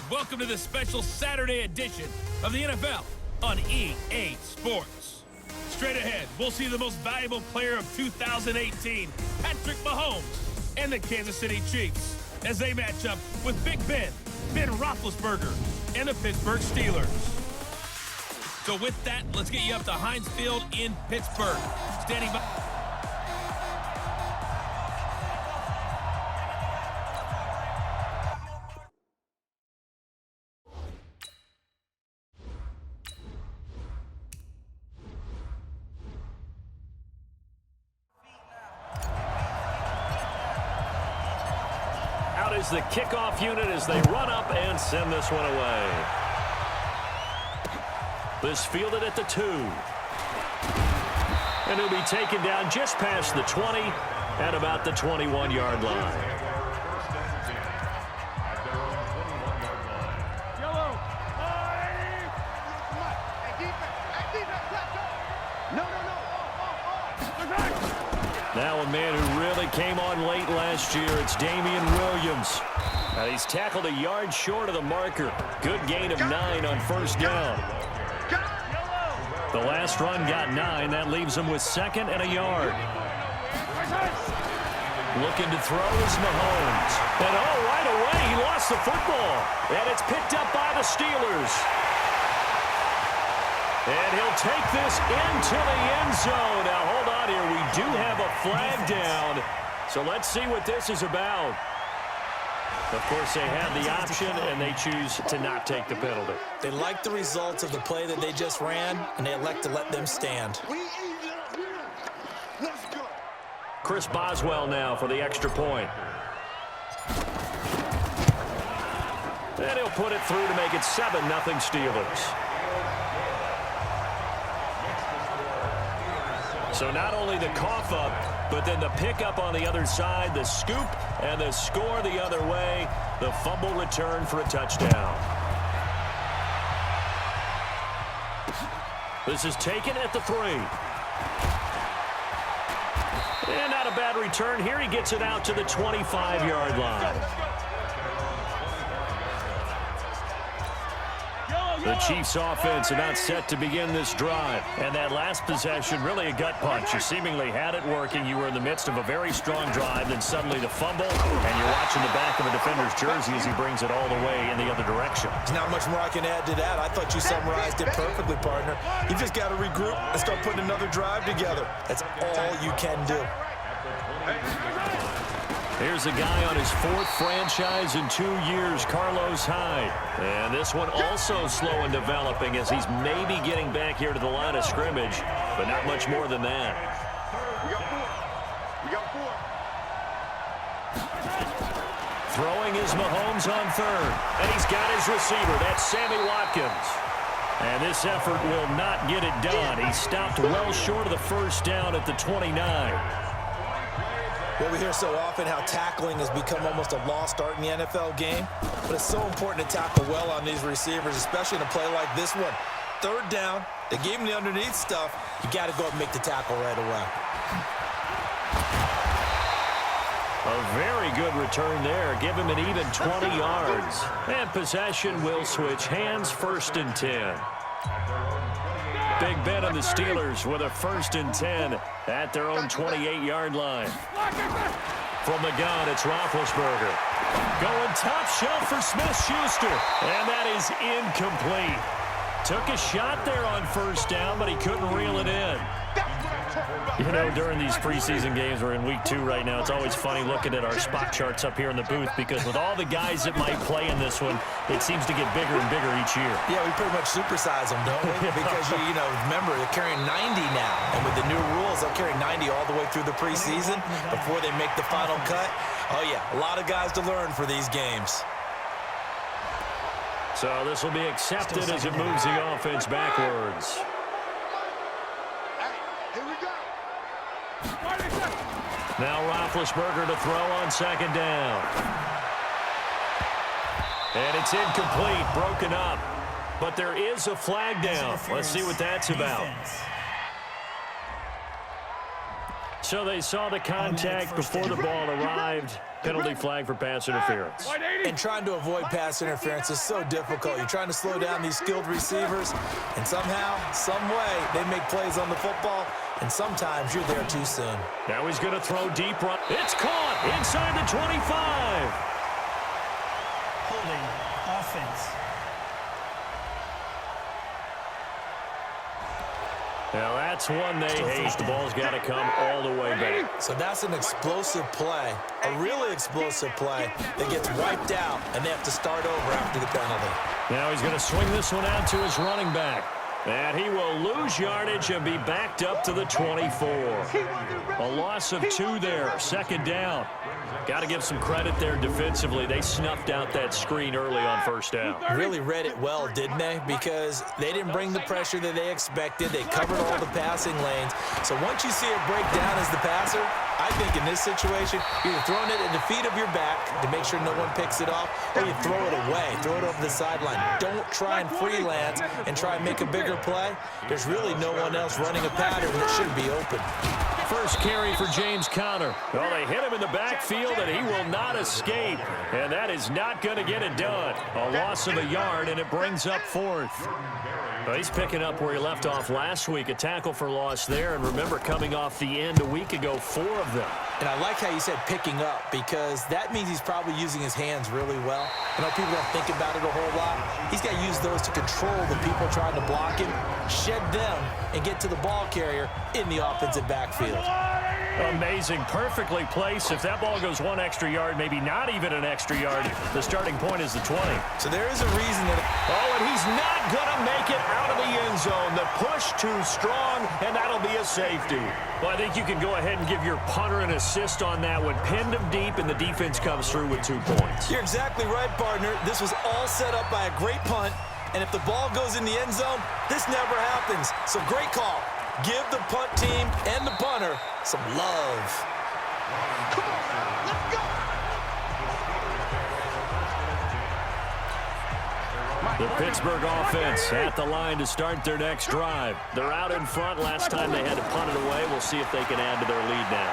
welcome to this special Saturday edition of the NFL on EA Sports. Straight ahead, we'll see the most valuable player of 2018, Patrick Mahomes, and the Kansas City Chiefs as they match up with Big Ben Roethlisberger, and the Pittsburgh Steelers. So with that, let's get you up to Heinz Field in Pittsburgh. Standing by. Out is the kickoff unit as they run up and send this one away. This fielded at the 2. And he'll be taken down just past the 20 at about the 21-yard line. Now a man who really came on late last year, it's Damian Williams. He's tackled a yard short of the marker. Good gain of 9 on first down. The last run got 9. That leaves him with 2nd and a yard. Looking to throw is Mahomes. And right away he lost the football. And it's picked up by the Steelers. And he'll take this into the end zone. Now, hold on here. We do have a flag down. So let's see what this is about. Of course, they have the option, and they choose to not take the penalty. They like the results of the play that they just ran, and they elect to let them stand. Chris Boswell now for the extra point. And he'll put it through to make it 7-0 Steelers. So not only the cough up, but then the pickup on the other side, the scoop, and the score the other way. The fumble return for a touchdown. This is taken at the 3. And not a bad return here. He gets it out to the 25-yard line. The Chiefs offense about set to begin this drive. And that last possession, really a gut punch. You seemingly had it working. You were in the midst of a very strong drive. Then suddenly the fumble. And you're watching the back of a defender's jersey as he brings it all the way in the other direction. There's not much more I can add to that. I thought you summarized it perfectly, partner. You just got to regroup and start putting another drive together. That's all you can do. Here's a guy on his 4th franchise in 2 years, Carlos Hyde. And this one also slow in developing as he's maybe getting back here to the line of scrimmage, but not much more than that. We got 4. Throwing is Mahomes on 3rd. And he's got his receiver. That's Sammy Watkins. And this effort will not get it done. He stopped well short of the first down at the 29. Well, we hear so often how tackling has become almost a lost art in the NFL game, but it's so important to tackle well on these receivers, especially in a play like this one. 3rd down, they gave him the underneath stuff. You got to go up and make the tackle right away. A very good return there. Give him an even 20 yards. And possession will switch hands, 1st and 10. Big Ben and the Steelers with a 1st and 10 at their own 28-yard line. From the gun, it's Roethlisberger. Going top shelf for Smith-Schuster. And that is incomplete. Took a shot there on 1st down, but he couldn't reel it in. You know, during these preseason games, we're in week 2 right now, it's always funny looking at our spot charts up here in the booth because with all the guys that might play in this one, it seems to get bigger and bigger each year. Yeah, we pretty much supersize them, don't we? Because, you know, remember, they're carrying 90 now. And with the new rules, they'll carry 90 all the way through the preseason before they make the final cut. Oh, yeah, a lot of guys to learn for these games. So this will be accepted as it moves the offense backwards. Now Roethlisberger to throw on 2nd down. And it's incomplete, broken up. But there is a flag down. Let's see what that's about. So they saw the contact before the ball arrived. Penalty flag for pass interference. And trying to avoid pass interference is so difficult. You're trying to slow down these skilled receivers, and somehow, some way, they make plays on the football, and sometimes you're there too soon. Now he's going to throw deep run. It's caught inside the 25. Holding offense. Now that's one they hate. The ball's got to come all the way back. So that's an explosive play, a really explosive play that gets wiped out, and they have to start over after the penalty. Now he's going to swing this one out to his running back. And he will lose yardage and be backed up to the 24. A loss of 2 there, second down. Got to give some credit there defensively. They snuffed out that screen early on first down. Really read it well, didn't they? Because they didn't bring the pressure that they expected. They covered all the passing lanes. So once you see it break down as the passer, I think in this situation, you're either throwing it at the feet of your back to make sure no one picks it off, or you throw it away, throw it over the sideline. Don't try and freelance and try and make a bigger play. There's really no one else running a pattern that should be open. First carry for James Conner. Well, they hit him in the backfield, and he will not escape. And that is not going to get it done. A loss of a yard, and it brings up 4th. Well, he's picking up where he left off last week. A tackle for loss there. And remember, coming off the end a week ago, 4 of them. And I like how you said picking up, because that means he's probably using his hands really well. I know people don't think about it a whole lot. He's got to use those to control the people trying to block him, shed them, and get to the ball carrier in the offensive backfield. Amazing. Perfectly placed. If that ball goes 1 extra yard, maybe not even an extra yard, the starting point is the 20. So there is a reason that... Oh, and he's not going to make it out of the end zone. The push too strong, and that'll be a safety. Well, I think you can go ahead and give your punter an assist on that one. Pinned him deep, and the defense comes through with 2 points. You're exactly right, partner. This was all set up by a great punt, and if the ball goes in the end zone, this never happens. So great call. Give the punt team and the punter some love. Come on, let's go. The Pittsburgh offense at the line to start their next drive. They're out in front. Last time they had to punt it away. We'll see if they can add to their lead now.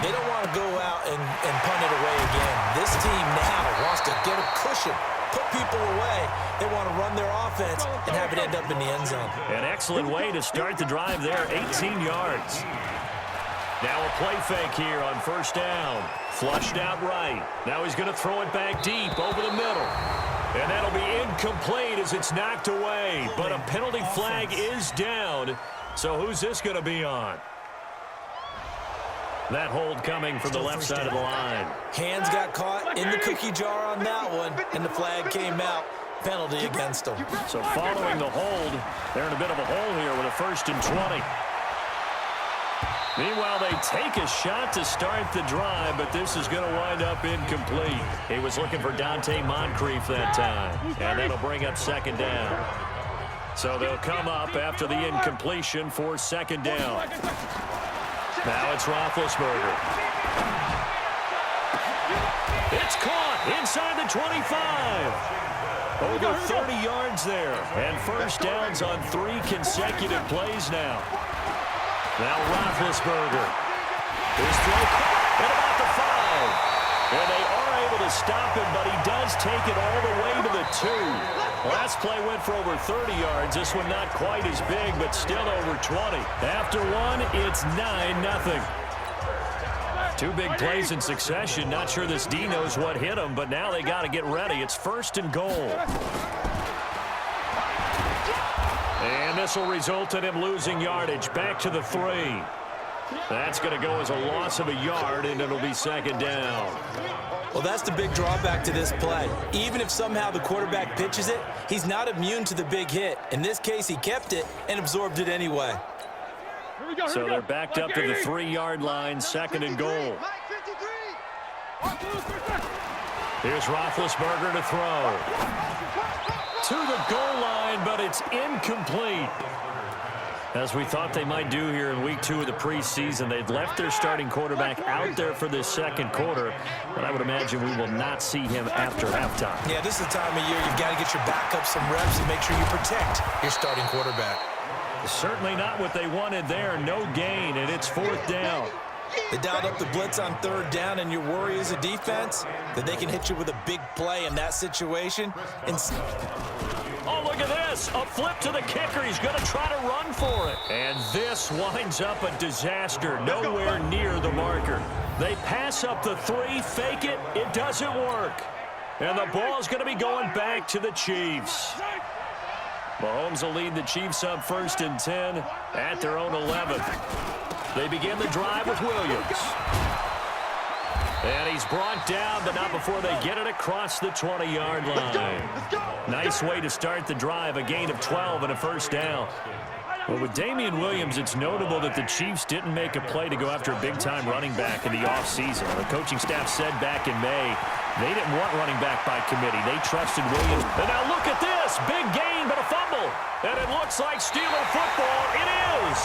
They don't want to go out and punt it away again. This team now wants to get a cushion, put people away. They want to run their offense and have it end up in the end zone. An excellent way to start the drive there, 18 yards. Now a play fake here on first down. Flushed out right. Now he's going to throw it back deep over the middle. And that'll be incomplete as it's knocked away. But a penalty flag is down. So who's this going to be on? That hold coming from the left side of the line. Hands got caught in the cookie jar on that one, and the flag came out. Penalty against them. So following the hold, they're in a bit of a hole here with a 1st and 20. Meanwhile, they take a shot to start the drive, but this is going to wind up incomplete. He was looking for Dante Moncrief that time, and that'll bring up 2nd down. So they'll come up after the incompletion for 2nd down. Now it's Roethlisberger. It's caught inside the 25. Over 30 yards there, and first downs on 3 consecutive plays now. Now Roethlisberger. His throw at about the 5. And they are able to stop him, but he does take it all the way to the 2. Last play went for over 30 yards. This one not quite as big, but still over 20. After one, it's 9-0. 2 big plays in succession. Not sure this D knows what hit him, but now they got to get ready. It's 1st and goal. And this will result in him losing yardage. Back to the 3. That's going to go as a loss of a yard, and it'll be 2nd down. Well, that's the big drawback to this play. Even if somehow the quarterback pitches it, he's not immune to the big hit. In this case, he kept it and absorbed it anyway. So they're backed up to the 3-yard line, 2nd and goal. Here's Roethlisberger to throw. To the goal line, but it's incomplete. As we thought they might do here in week 2 of the preseason, they'd left their starting quarterback out there for this 2nd quarter, but I would imagine we will not see him after halftime. Yeah, this is the time of year you've got to get your backup some reps and make sure you protect your starting quarterback. Certainly not what they wanted there. No gain, and it's 4th down. They dialed up the blitz on third down, and your worry as a defense that they can hit you with a big play in that situation. Oh, look at this. A flip to the kicker. He's going to try to run for it. And this winds up a disaster. Nowhere near the marker. They pass up the 3, fake it. It doesn't work. And the ball is going to be going back to the Chiefs. Mahomes will lead the Chiefs up 1st and 10 at their own 11. They begin the drive with Williams. And he's brought down, but not before they get it across the 20-yard line. Nice way to start the drive, a gain of 12 and a first down. Well, with Damian Williams, it's notable that the Chiefs didn't make a play to go after a big-time running back in the offseason. The coaching staff said back in May they didn't want running back by committee. They trusted Williams. And now look at this. Big gain, but a fumble. And it looks like Steeler football. It is.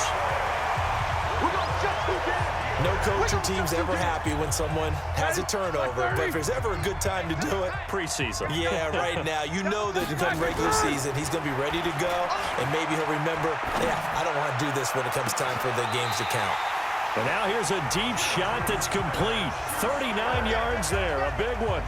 No coach or team's ever happy when someone has a turnover, but if there's ever a good time to do it, preseason. Yeah, right now. You know that come regular season, he's going to be ready to go, and maybe he'll remember, yeah, I don't want to do this when it comes time for the games to count. And now here's a deep shot that's complete. 39 yards there, a big one.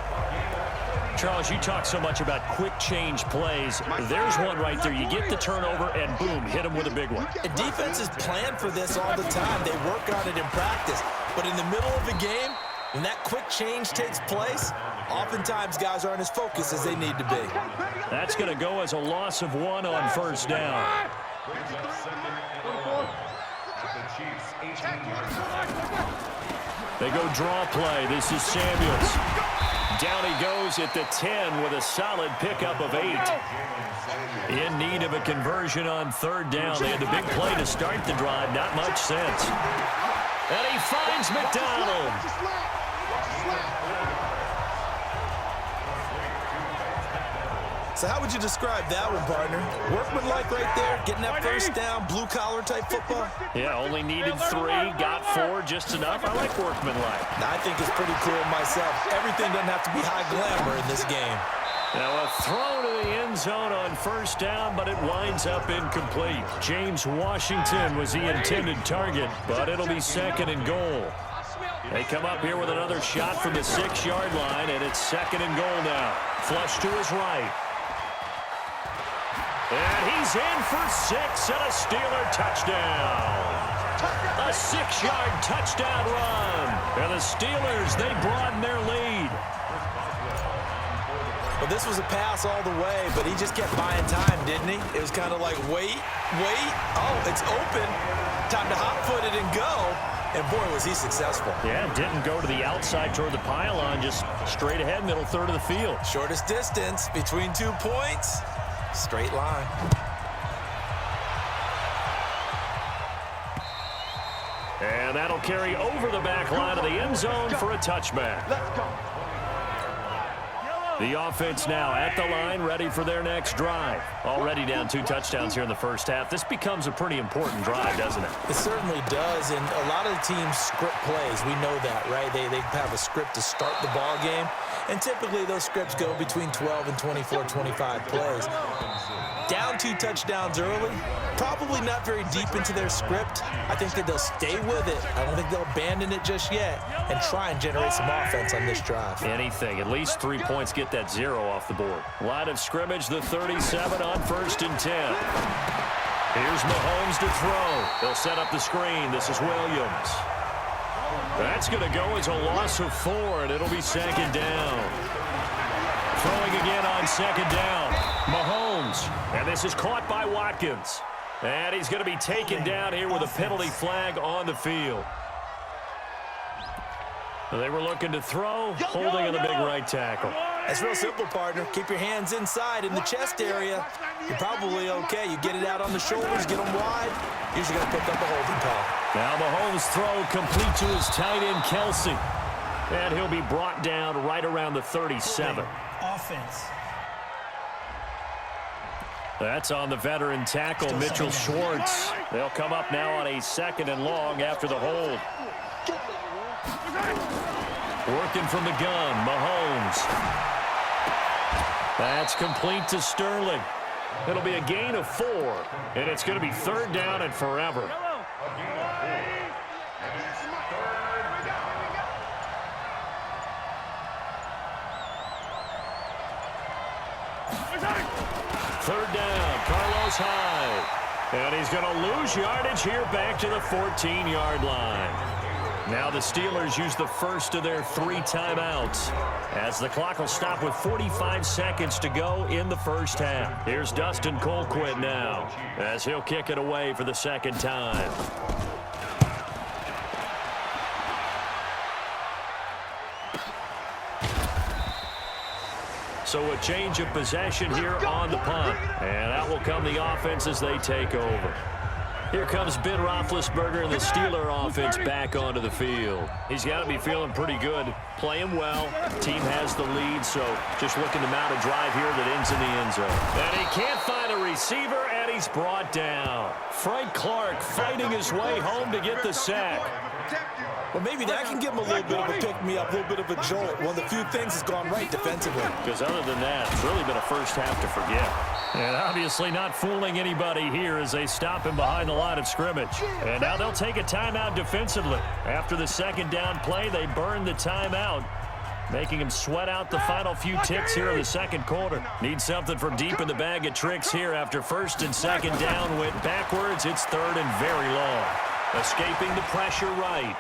Charles, you talk so much about quick change plays. There's one right there. You get the turnover, and boom, hit him with a big one. And defenses plan for this all the time. They work on it in practice. But in the middle of the game, when that quick change takes place, oftentimes guys aren't as focused as they need to be. That's going to go as a loss of 1 on first down. They go draw play. This is Samuels. Down he goes at the 10 with a solid pickup of 8. In need of a conversion on third down. They had the big play to start the drive. Not much sense. And he finds McDonald. So how would you describe that one, partner? Workmanlike right there, getting that first down, blue-collar type football? Yeah, only needed 3, got 4, just enough. I like workmanlike. I think it's pretty clear myself. Everything doesn't have to be high glamour in this game. Now a throw to the end zone on first down, but it winds up incomplete. James Washington was the intended target, but it'll be 2nd and goal. They come up here with another shot from the 6-yard line, and it's 2nd and goal now. Flush to his right. And he's in for 6 and a Steeler touchdown. A 6-yard touchdown run. And the Steelers, they broaden their lead. Well, this was a pass all the way, but he just kept buying time, didn't he? It was kind of like, wait. Oh, it's open. Time to hot-foot it and go. And, boy, was he successful. Yeah, didn't go to the outside toward the pylon, just straight ahead, middle third of the field. Shortest distance between 2 points. Straight line. And that'll carry over the back line of the end zone for a touchback. Let's go. The offense now at the line, ready for their next drive. Already down 2 touchdowns here in the first half. This becomes a pretty important drive, doesn't it? It certainly does, and a lot of the teams script plays. We know that, right? They have a script to start the ball game, and typically those scripts go between 12 and 24, 25 plays. Down 2 touchdowns early, probably not very deep into their script. I think that they'll stay with it. I don't think they'll abandon it just yet and try and generate some offense on this drive. Anything. At least 3 points, get that 0 off the board. Line of scrimmage, the 37 on 1st and 10. Here's Mahomes to throw. They'll set up the screen. This is Williams. That's going to go as a loss of 4, and it'll be 2nd down. Throwing again on 2nd down. Mahomes. And this is caught by Watkins. And he's going to be taken down here with a penalty flag on the field. They were looking to throw, holding on the big right tackle. It's real simple, partner. Keep your hands inside in the chest area. You're probably okay. You get it out on the shoulders, get them wide. Usually going to pick up a holding call. Now Mahomes' throw complete to his tight end, Kelsey. And he'll be brought down right around the 37. Offense. That's on the veteran tackle, Mitchell Schwartz. They'll come up now on a 2nd and long after the hold. Working from the gun, Mahomes. That's complete to Sterling. It'll be a gain of 4, and it's going to be 3rd down and forever. Third down, Carlos Hyde. And he's going to lose yardage here back to the 14-yard line. Now the Steelers use the first of their 3 timeouts as the clock will stop with 45 seconds to go in the first half. Here's Dustin Colquitt now as he'll kick it away for the second time. So a change of possession here on the punt. And out will come the offense as they take over. Here comes Ben Roethlisberger and the Steeler offense back onto the field. He's got to be feeling pretty good, playing well. Team has the lead, so just looking to mount a drive here that ends in the end zone. And he can't find a receiver, and he's brought down. Frank Clark fighting his way home to get the sack. Well, maybe that can give him a little bit of a pick-me-up, a little bit of a jolt. One of the few things that's gone right defensively. Because other than that, it's really been a first half to forget. And obviously not fooling anybody here as they stop him behind the line of scrimmage. And now they'll take a timeout defensively. After the second down play, they burn the timeout, making him sweat out the final few ticks here in the second quarter. Need something from deep in the bag of tricks here after first and second down went backwards. It's third and very long. Escaping the pressure right.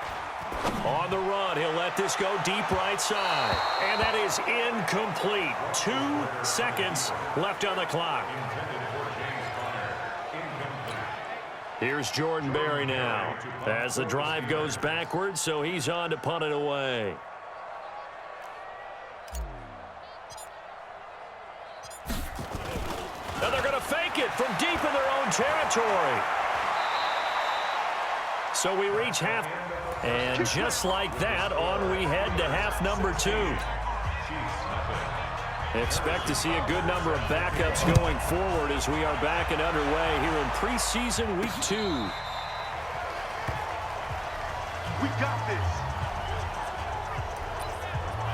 On the run, he'll let this go deep right side. And that is incomplete. 2 seconds left on the clock. Here's Jordan Berry now as the drive goes backwards, so he's on to punt it away. Now they're going to fake it from deep in their own territory. So we reach half. And just like that, on we head to half number 2. Expect to see a good number of backups going forward as we are back and underway here in preseason week 2. We got this.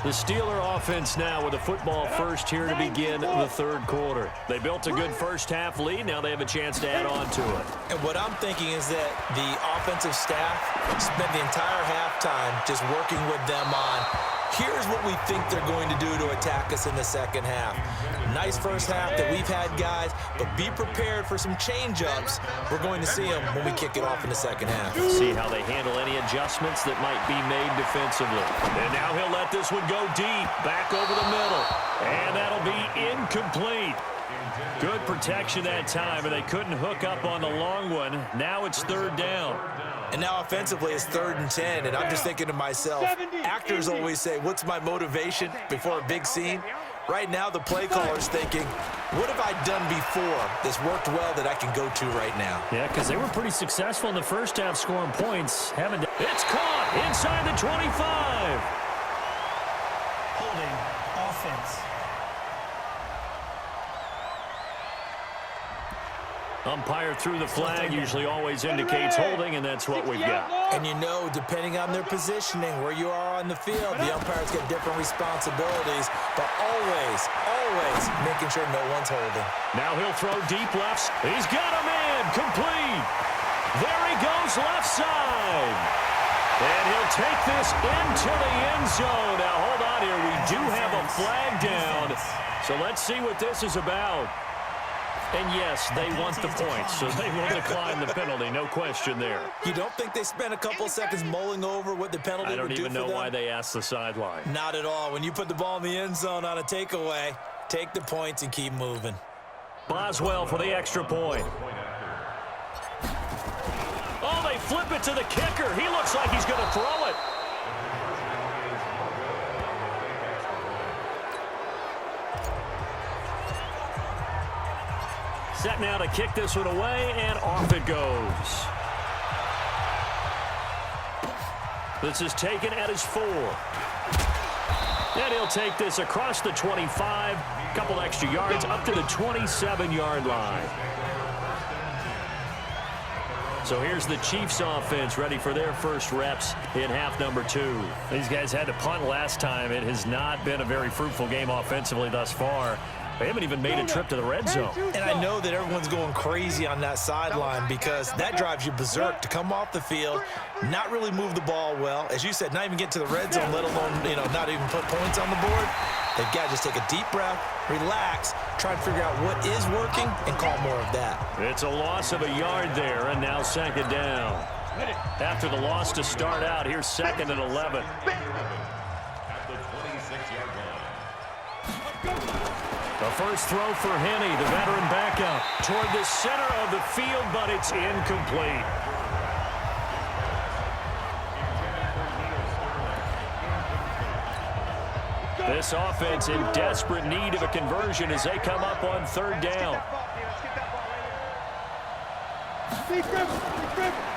The Steeler offense now with a football first here to begin the third quarter. They built a good first half lead. Now they have a chance to add on to it. And what I'm thinking is that the offensive staff spent the entire halftime just working with them on, here's what we think they're going to do to attack us in the second half. Nice first half that we've had, guys, but be prepared for some change-ups. We're going to see them when we kick it off in the second half. See how they handle any adjustments that might be made defensively. And now he'll let this one go deep, back over the middle. And that'll be incomplete. Good protection that time, and they couldn't hook up on the long one. Now it's third down. And now offensively it's 3rd and 10, and I'm just thinking to myself, actors always say, what's my motivation before a big scene? Right now the play caller's thinking, what have I done before that's worked well that I can go to right now? Yeah, because they were pretty successful in the first half scoring points. It's caught inside the 25. Holding offense. Umpire threw the flag, usually always indicates holding, and that's what we've got. And you know, depending on their positioning, where you are on the field, the umpires get different responsibilities, but always making sure no one's holding. Now he'll throw deep left. He's got him in, complete. There he goes left side. And he'll take this into the end zone. Now hold on here, we do have a flag down. So let's see what this is about. And yes, they want the points, so they will decline the penalty, no question there. You don't think they spent a couple of seconds mulling over what the penalty would do for them? I don't even know why they asked the sideline. Not at all. When you put the ball in the end zone on a takeaway, take the points and keep moving. Boswell for the extra point. Oh, they flip it to the kicker. He looks like he's going to throw it. Set now to kick this one away, and off it goes. This is taken at his 4. And he'll take this across the 25, couple extra yards, up to the 27-yard line. So here's the Chiefs offense ready for their first reps in half number 2. These guys had to punt last time. It has not been a very fruitful game offensively thus far. They haven't even made a trip to the red zone. And I know that everyone's going crazy on that sideline because that drives you berserk to come off the field, not really move the ball well. As you said, not even get to the red zone, let alone, not even put points on the board. They've got to just take a deep breath, relax, try to figure out what is working, and call more of that. It's a loss of a yard there, and now second down. After the loss to start out, here's second and 11. The first throw for Henne, the veteran backup, toward the center of the field, but it's incomplete. This offense in desperate need of a conversion as they come up on third down.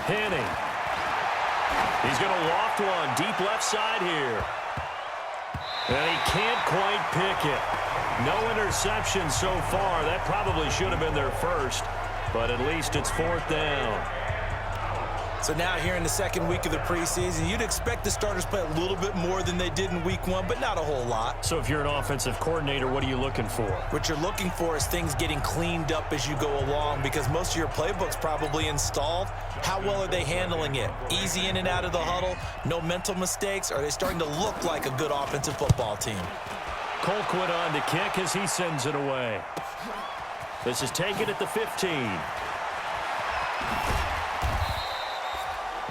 Henne. He's going to loft one deep left side here. And he can't quite pick it. No interception so far. That probably should have been their first, but at least it's fourth down. So now here in the second week of the preseason, you'd expect the starters play a little bit more than they did in week one, but not a whole lot. So if you're an offensive coordinator, what are you looking for? What you're looking for is things getting cleaned up as you go along, because most of your playbook's probably installed. How well are they handling it? Easy in and out of the huddle, no mental mistakes? Are they starting to look like a good offensive football team? Colquitt on to kick as he sends it away. This is taken at the 15.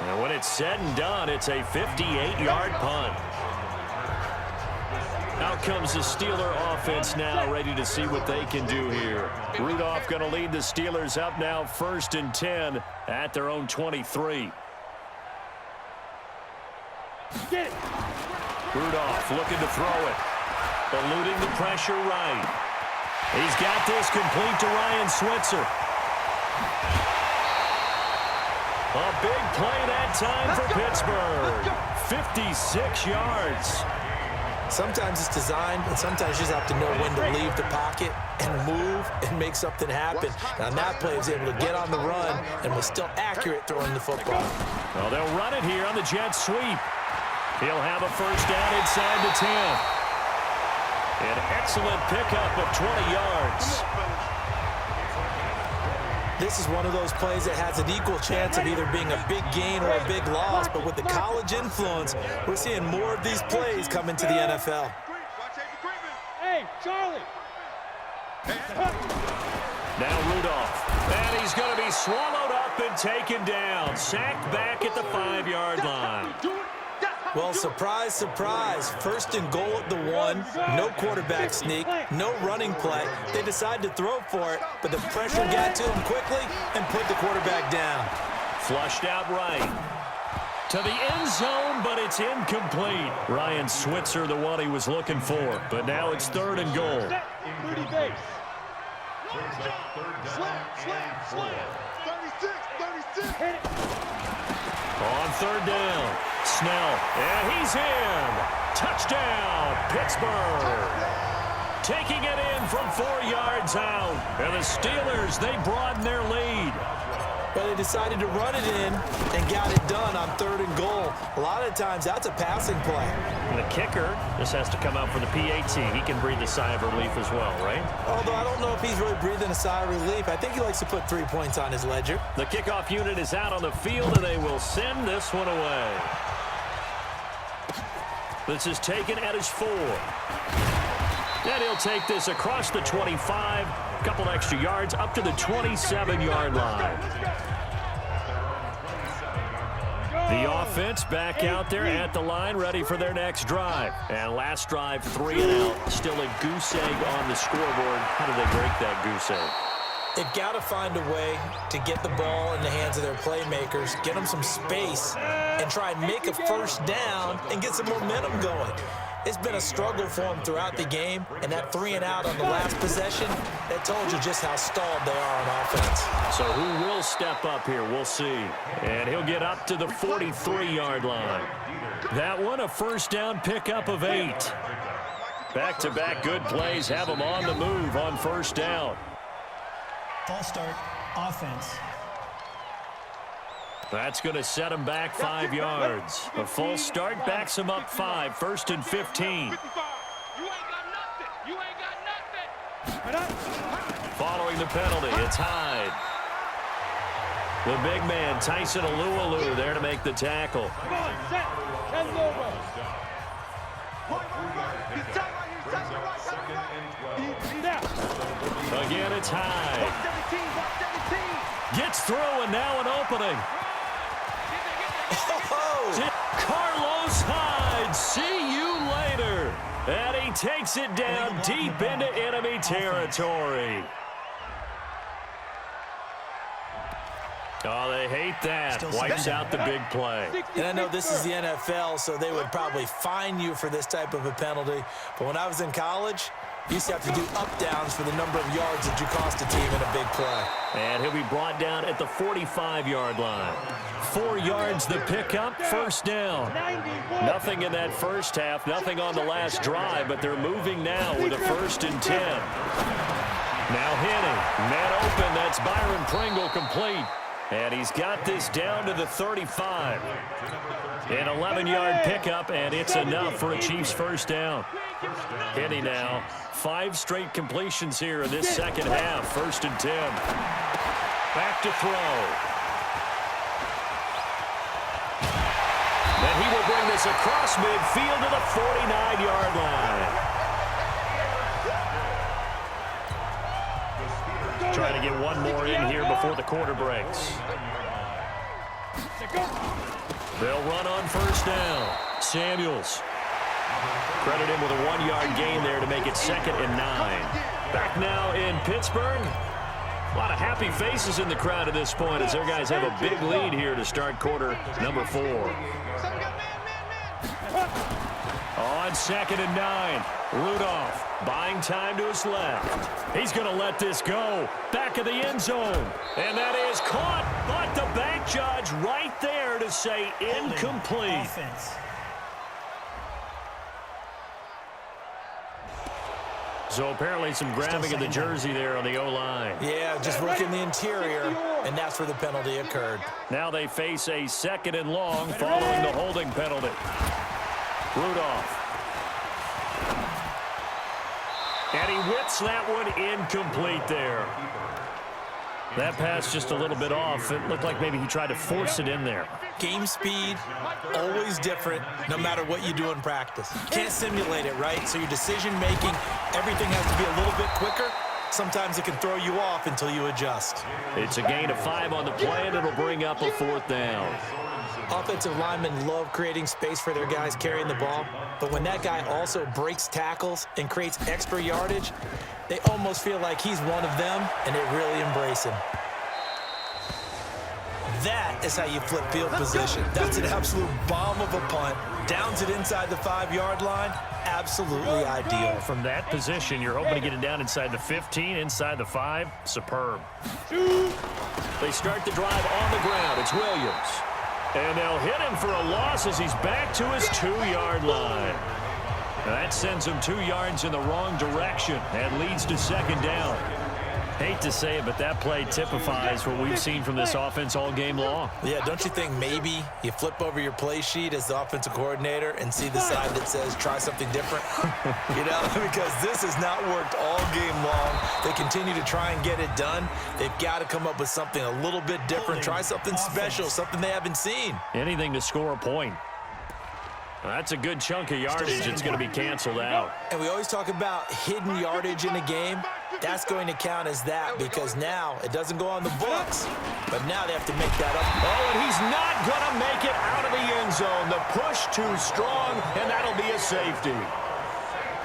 And when it's said and done, it's a 58-yard punt. Out comes the Steeler offense now, ready to see what they can do here. Rudolph going to lead the Steelers up now, 1st and 10 at their own 23. Rudolph looking to throw it. Eluding the pressure right. He's got this complete to Ryan Switzer. A big play that time for Pittsburgh. 56 yards. Sometimes it's designed, and sometimes you just have to know when to leave the pocket and move and make something happen. Now, that play was able to get on the run and was still accurate throwing the football. Well, they'll run it here on the jet sweep. He'll have a first down inside the 10. An excellent pickup of 20 yards. This is one of those plays that has an equal chance of either being a big gain or a big loss, but with the college influence, we're seeing more of these plays come into the NFL. Hey, Charlie! Now Rudolph, and he's going to be swallowed up and taken down. Sacked back at the 5-yard line. Well, surprise, surprise. 1st and goal at the 1. No quarterback sneak. No running play. They decide to throw for it, but the pressure got to him quickly and put the quarterback down. Flushed out right. To the end zone, but it's incomplete. Ryan Switzer, the one he was looking for. But now it's 3rd and goal. 30 base. Slam. 36. Hit it. On 3rd down. Snell, and he's in. Touchdown, Pittsburgh. Taking it in from 4 yards out. And the Steelers, they broaden their lead. Well, they decided to run it in and got it done on 3rd and goal. A lot of times, that's a passing play. And the kicker just has to come out for the PAT. He can breathe a sigh of relief as well, right? Although I don't know if he's really breathing a sigh of relief. I think he likes to put 3 points on his ledger. The kickoff unit is out on the field, and they will send this one away. This is taken at his 4. And he'll take this across the 25. A couple extra yards up to the 27-yard line. The offense back out there at the line, ready for their next drive. And last drive, 3 and out. Still a goose egg on the scoreboard. How do they break that goose egg? They've got to find a way to get the ball in the hands of their playmakers, get them some space, and try and make a first down and get some momentum going. It's been a struggle for them throughout the game, and that 3 and out on the last possession, that told you just how stalled they are on offense. So who will step up here? We'll see. And he'll get up to the 43-yard line. That one, a first down pickup of 8. Back-to-back good plays have them on the move on first down. False start, offense. That's going to set him back 5 yards. A false start backs him up 5, 1st and 15. Following the penalty, it's Hyde. The big man, Tyson Alualu, there to make the tackle. Again, it's high. Gets through, and now an opening. Carlos Hyde, see you later. And he takes it down deep into enemy territory. Oh, they hate that. Wipes out the big play. And I know this is the NFL, so they would probably fine you for this type of a penalty. But when I was in college, you used to have to do up-downs for the number of yards that you cost a team in a big play. And he'll be brought down at the 45-yard line. 4 yards the pickup, first down. Nothing in that first half, nothing on the last drive, but they're moving now with a 1st and 10. Now hitting, man open, that's Byron Pringle complete. And he's got this down to the 35. An 11-yard pickup, and it's enough for a Chiefs first down. Hitting now. 5 straight completions here in this second half. 1st and 10. Back to throw. And he will bring this across midfield to the 49-yard line. Trying to get one more in here before the quarter breaks. They'll run on first down. Samuels. Credit him with a 1-yard gain there to make it 2nd and 9. Back now in Pittsburgh. A lot of happy faces in the crowd at this point as their guys have a big lead here to start quarter number 4. On 2nd and 9. Rudolph buying time to his left. He's going to let this go. Back of the end zone. And that is caught, but the bank judge right there to say incomplete. So apparently some grabbing of the jersey there on the O-line. Yeah, just working the interior, and that's where the penalty occurred. Now they face a 2nd and long following the holding penalty. Rudolph. And he whips that one incomplete there. That pass just a little bit off. It looked like maybe he tried to force it in there. Game speed, always different, no matter what you do in practice. You can't simulate it, right? So your decision-making, everything has to be a little bit quicker. Sometimes it can throw you off until you adjust. It's a gain of 5 on the play, and it'll bring up a 4th down. Offensive linemen love creating space for their guys carrying the ball, but when that guy also breaks tackles and creates extra yardage, they almost feel like he's one of them, and they really embrace him. That is how you flip field position. That's an absolute bomb of a punt. Downs it inside the 5-yard line. Absolutely ideal. From that position, you're hoping to get it down inside the 15, inside the 5. Superb. They start the drive on the ground. It's Williams. And they'll hit him for a loss as he's back to his 2-yard line. That sends him 2 yards in the wrong direction and leads to 2nd down. Hate to say it, but that play typifies what we've seen from this offense all game long. Yeah, don't you think maybe you flip over your play sheet as the offensive coordinator and see the side that says try something different? You know, because this has not worked all game long. They continue to try and get it done. They've got to come up with something a little bit different. Try something special, something they haven't seen. Anything to score a point. That's a good chunk of yardage. It's going to be canceled out. And we always talk about hidden yardage in a game. That's going to count as that because now it doesn't go on the books, but now they have to make that up. Oh, and he's not going to make it out of the end zone. The push too strong, and that'll be a safety.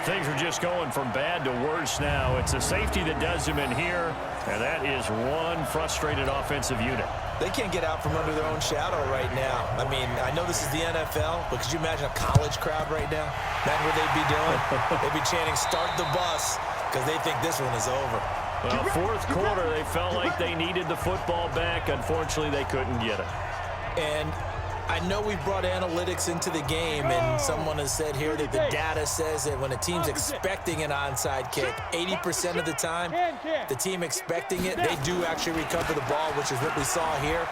Things are just going from bad to worse now. It's a safety that does him in here, and that is one frustrated offensive unit. They can't get out from under their own shadow right now. I mean, I know this is the NFL, but could you imagine a college crowd right now? Imagine what they'd be doing. They'd be chanting, "Start the bus," because they think this one is over. Well, 4th quarter, they felt like they needed the football back. Unfortunately, they couldn't get it. And I know we brought analytics into the game, and someone has said here that the data says that when a team's expecting an onside kick, 80% of the time, the team expecting it, they do actually recover the ball, which is what we saw here.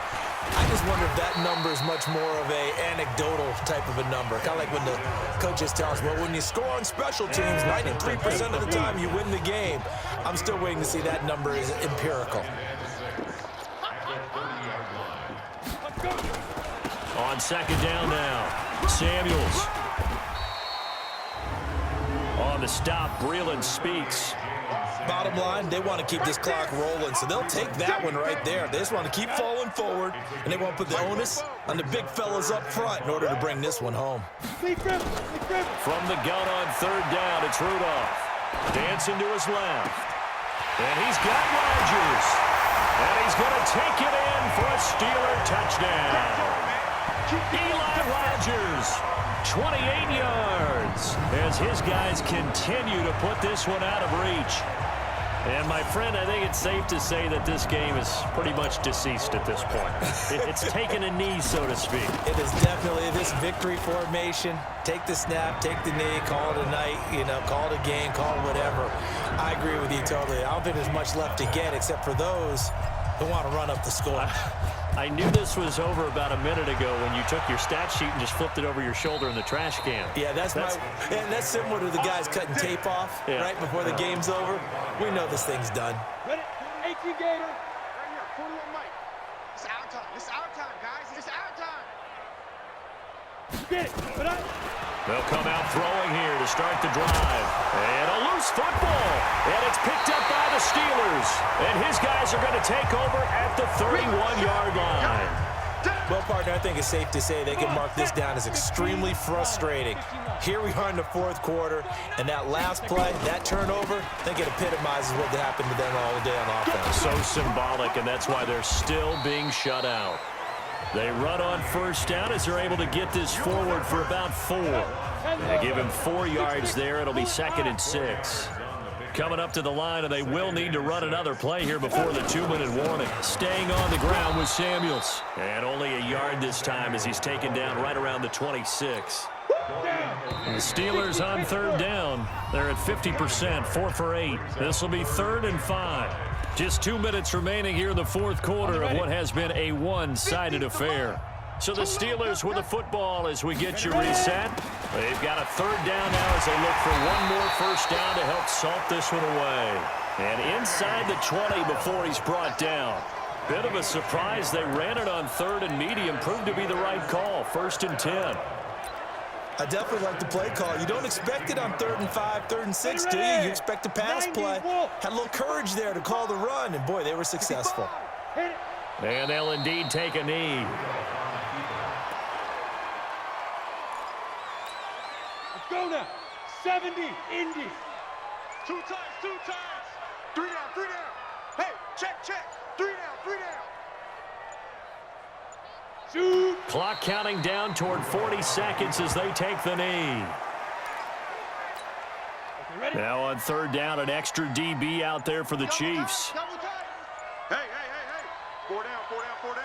I just wonder if that number is much more of a anecdotal type of a number. Kind of like when the coaches tell us, well, when you score on special teams, 93% of the time you win the game. I'm still waiting to see that number is empirical. On 2nd down now, Samuels. On the the stop, Breeland speaks. Bottom line, they want to keep this clock rolling, so they'll take that one right there. They just want to keep falling forward, and they want to put the onus on the big fellas up front in order to bring this one home. From the gun on third down, it's Rudolph. Dancing to his left. And he's got Rodgers. And he's going to take it in for a Steeler touchdown. Eli Rodgers, 28 yards, as his guys continue to put this one out of reach. And, my friend, I think it's safe to say that this game is pretty much deceased at this point. It's taken a knee, so to speak. It is definitely this victory formation. Take the snap, take the knee, call it a night, call it a game, call it whatever. I agree with you totally. I don't think there's much left to get except for those who want to run up the score. I knew this was over about a minute ago when you took your stat sheet and just flipped it over your shoulder in the trash can. Yeah, that's similar to the guys cutting tape off right before the game's over. We know this thing's done. Ready? 18 Gator. Right here, 41 Mike. It's our time. It's our time, guys. It's our time. Get it. They'll come out throwing here to start the drive. And a loose football. And it's picked up by the Steelers. And his guys are going to take over at the 31-yard line. Well, partner, I think it's safe to say they can mark this down as extremely frustrating. Here we are in the fourth quarter, and that last play, that turnover, I think it epitomizes what happened to them all day on offense. So symbolic, and that's why they're still being shut out. They run on first down as they're able to get this forward for about 4. They give him 4 yards there. It'll be 2nd and 6. Coming up to the line, and they will need to run another play here before the 2-minute warning. Staying on the ground with Samuels. And only a yard this time as he's taken down right around the 26. And the Steelers on third down. They're at 50%, 4 for 8. This will be 3rd and 5. Just 2 minutes remaining here in the fourth quarter of what has been a one-sided affair. So the Steelers with the football as we get you reset. They've got a 3rd down now as they look for one more first down to help salt this one away. And inside the 20 before he's brought down. Bit of a surprise. They ran it on 3rd and medium. Proved to be the right call. 1st and 10. I definitely like the play call. You don't expect it on 3rd and 5, 3rd and 6, do you? You expect a pass play. Had a little courage there to call the run, and, boy, they were successful. And they'll indeed take a knee. Let's go now. 70, Indy. 2 times, 2 times. 3 down, 3 down. Hey, check. 3 down, 3 down. Shoot. Clock counting down toward 40 seconds as they take the knee. Ready? Now on 3rd down, an extra DB out there for the Chiefs. Double tight. Hey. 4 down, 4 down, 4 down.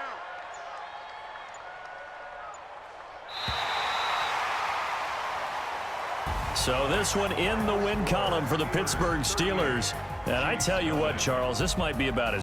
So this one in the win column for the Pittsburgh Steelers. And I tell you what, Charles, this might be about as